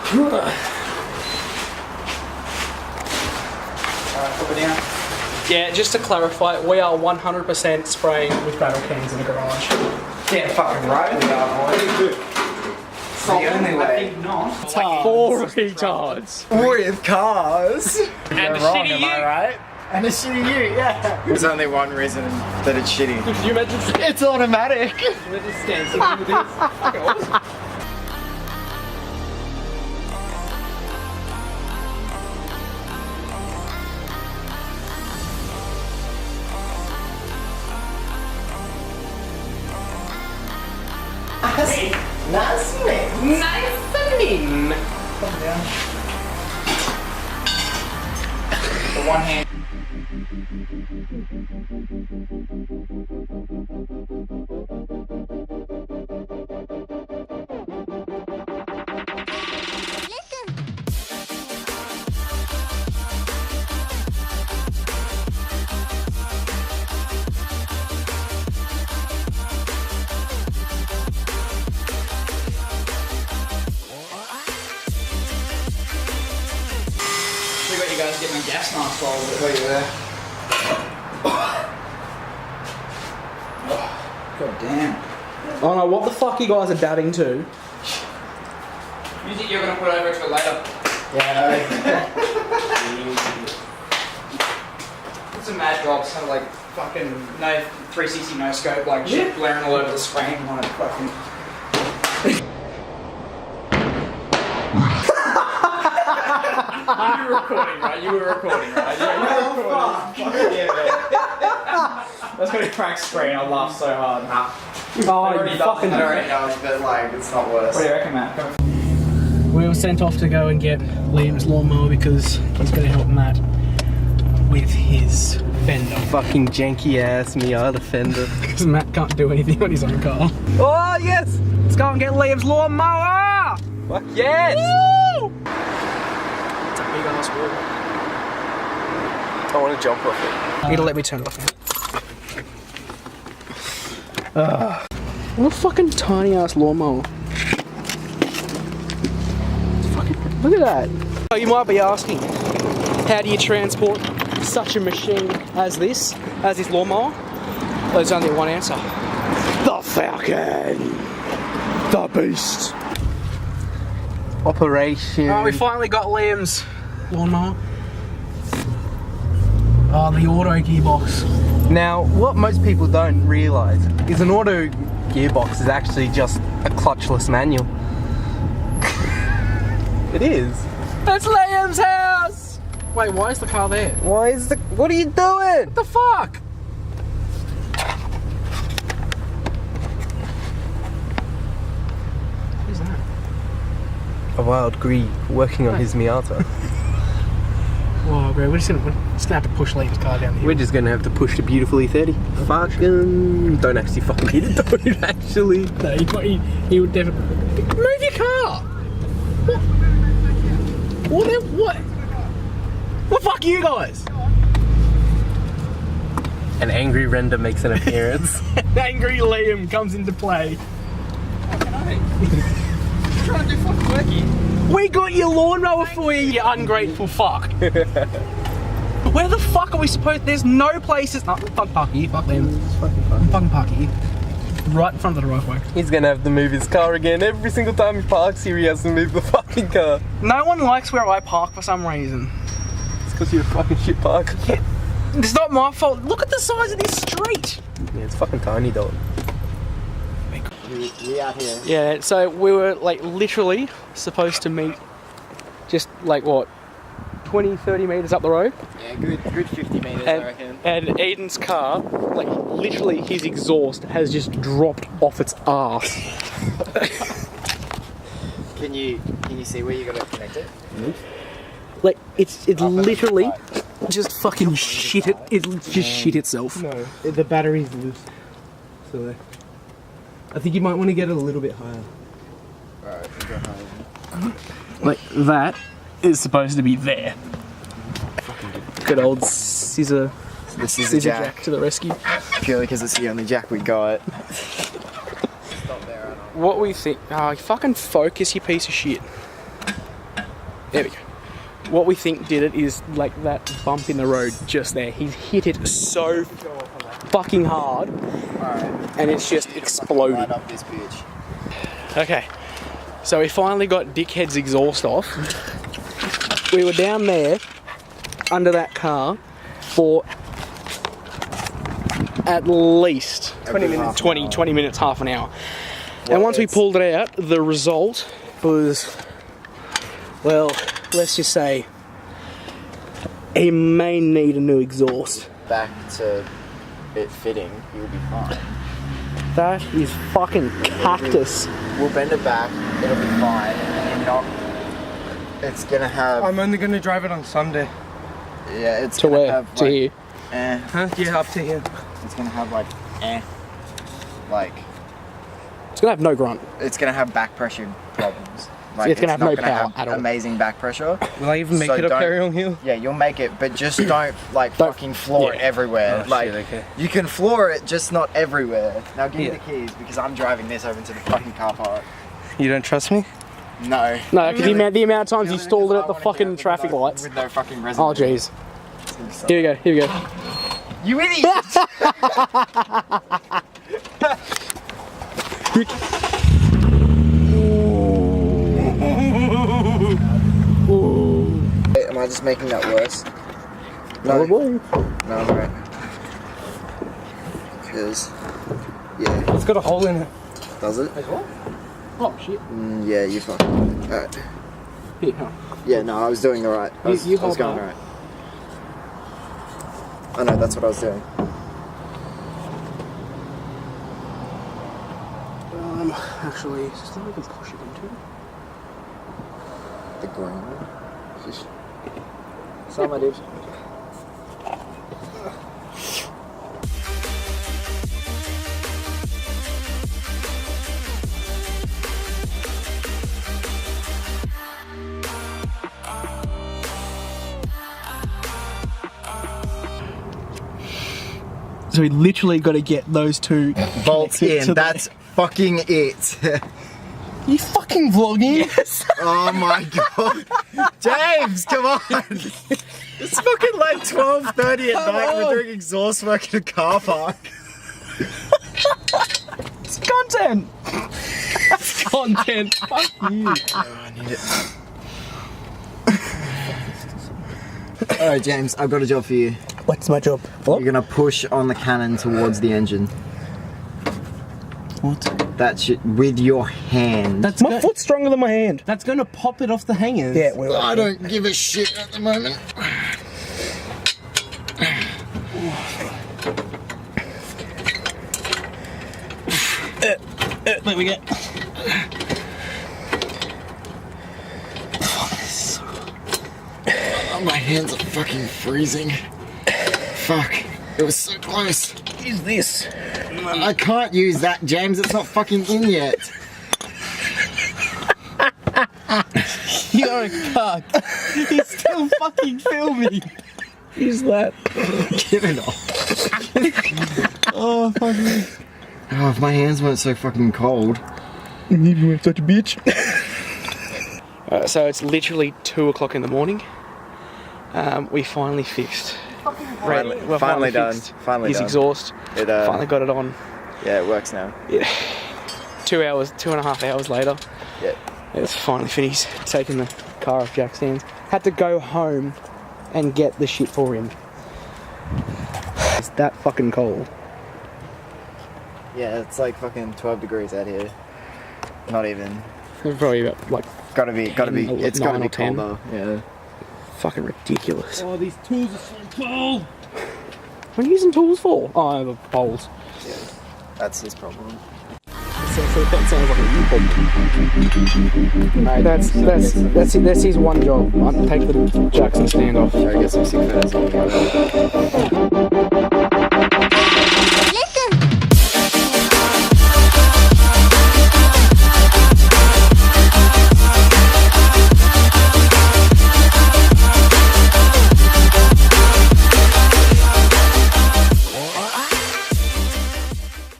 Put it down. Yeah, just to clarify, we are 100% spraying with rattle cans in the garage. Yeah, fucking right we are, boys. It's the only way. I think not. It's like 4 retards. With cars. And a wrong, shitty am I ute. right? And a shitty ute, yeah. There's only one reason that it's shitty. Could you imagine? It's automatic. Imagine dancing with this. Okay, awesome. Nice. Come down. The one hand. We got you guys getting a gas mask while Look at there. God damn. Oh no, what the fuck you guys are dabbing to? You think you're gonna put over to it later? Yeah. It's a mad drops, kind of like fucking no 360 no scope, like shit blaring all over the screen, like fucking. You were recording, right? You were recording, right? Yeah, you were recording. Yeah, That's gonna crack screen. I laughed so hard. Nah. Oh, you fucking. I already know, but like, it's not worse. What do you reckon, Matt? We were sent off to go and get Liam's lawnmower because he's going to help Matt with his fender. Fucking janky ass Miata fender. Because Matt can't do anything on his own car. Oh yes! Let's go and get Liam's lawnmower! Fuck yes! Woo! It's a big ass wall. I want to jump off it. It'll let me turn it off now. What a fucking tiny ass lawnmower. Look at that. Oh, you might be asking, how do you transport such a machine as this lawnmower? Well, there's only one answer. The Falcon! The Beast! Operation. Oh, we finally got Liam's lawnmower. Oh, the auto gearbox. Now, what most people don't realise is an auto gearbox is actually just a clutchless manual. It is. That's Liam's house! Wait, why is the car there? Why is the... What are you doing? What the fuck? Who's that? A wild Greek working on his Miata. Whoa, bro, we're just gonna have to push Liam's car down the hill. We're just gonna have to push the beautiful E30. Fucking... Don't actually fucking hit it, don't actually. No, he would definitely... Move your car! What? What? What the fuck are you guys? An angry render makes an appearance. Angry Liam comes into play. Fucking I'm trying to do fucking work here. We got your lawnmower for you, you ungrateful fuck. Where the fuck are we supposed... There's no places... No, fuck park here, fuck Liam. Fucking park here. Right in front of the driveway. He's gonna have to move his car again. Every single time he parks here, he has to move the fucking car. No one likes where I park for some reason. It's because you're a fucking shit parker. Yeah, it's not my fault. Look at the size of this street. Yeah, it's fucking tiny, dog. We out here. Yeah, so we were like literally supposed to meet just like what, 20-30 metres up the road. Yeah, good 50 metres, I reckon. And Aiden's car, like literally his exhaust has just dropped off its ass. Can you see where you gotta connect it? Like it's literally just fucking shit it. It just shit itself. No, the battery's loose. So I think you might want to get it a little bit higher. Alright, we'll go higher. Like that is supposed to be there. Good old scissor jack to the rescue. Purely because it's the only jack we got. What we think? Oh, fucking focus, you piece of shit. There we go. What we think did it is like that bump in the road just there. He's hit it so fucking hard, and it's just exploded. Light up this bitch. Okay, so we finally got Dickhead's exhaust off. We were down there under that car for at least 20 minutes, half an hour. And once we pulled it out, the result was, well, let's just say he may need a new exhaust. Back to it fitting, you'll be fine. That is fucking cactus. We'll bend it back, it'll be fine, and you're not. It's gonna have. I'm only gonna drive it on Sunday. Yeah, it's To gonna where? have To like, here? Huh? Yeah, up to here. It's gonna have like, like. It's gonna have no grunt. It's gonna have back pressure problems. Like, It's gonna have not no gonna power have at all. Amazing back pressure. Will I even make So it up don't- Carry on Hill? Yeah, you'll make it, but just don't like fucking floor it everywhere. Oh, like shit, okay. you can floor it, just not everywhere. Now give me Yeah. the keys because I'm driving this over to the fucking car park. You don't trust me? No. No, because the amount of times you stalled it at the fucking traffic lights. With no fucking reservoir. Oh jeez. Here we go, here we go. You idiot! Am I just making that worse? No, Probably. no, I'm right. Because, yeah, It's got a hole in it. does it? Oh shit. Yeah, you fucking. Alright. Here, huh? Yeah, no, I was doing alright. I was, You I was hold going that. alright. I know, that's what I was doing. Actually, is this thing we can push it into? The ground. Some I did. So we literally got to get those two Bolts connected to in, that's fucking it. You fucking vlogging? Yes. Oh my god. James, come on. It's fucking like 12:30 at night. We're doing exhaust work in a car park. It's content. That's content. Fuck you. I need it. Alright, James, I've got a job for you. What's my job? You're gonna push on the cannon towards the engine. What? That shit with your hand. That's My foot's stronger than my hand. That's gonna pop it off the hangers. Yeah, well, I don't give a shit at the moment. There we go. Oh, my hands are fucking freezing. Fuck. It was so close. Use this. I can't use that, James. It's not fucking in yet. You're a cuck. He's still fucking filming. Use that. Give it off. Oh, fuck me. Oh, if my hands weren't so fucking cold. You were such a bitch. So it's literally 2 o'clock in the morning. We finally fixed. Finally done. Finally his done. exhaust. It, Finally got it on. Yeah, it works now. Yeah. 2.5 hours later. Yeah. It's finally finished. Taking the car off Jack's hands. Had to go home and get the shit for him. It's that fucking cold. Yeah, it's like fucking 12 degrees out here. Not even. It's probably about like Gotta be. It's gotta 9 be or 10. colder. Yeah. fucking ridiculous. Oh, these tools are so cold. What are you using tools for? Oh, the poles. Yeah. That's his problem. That sounds like a that's his one job. Take the Jackson stand off. Shall I get some sick photos?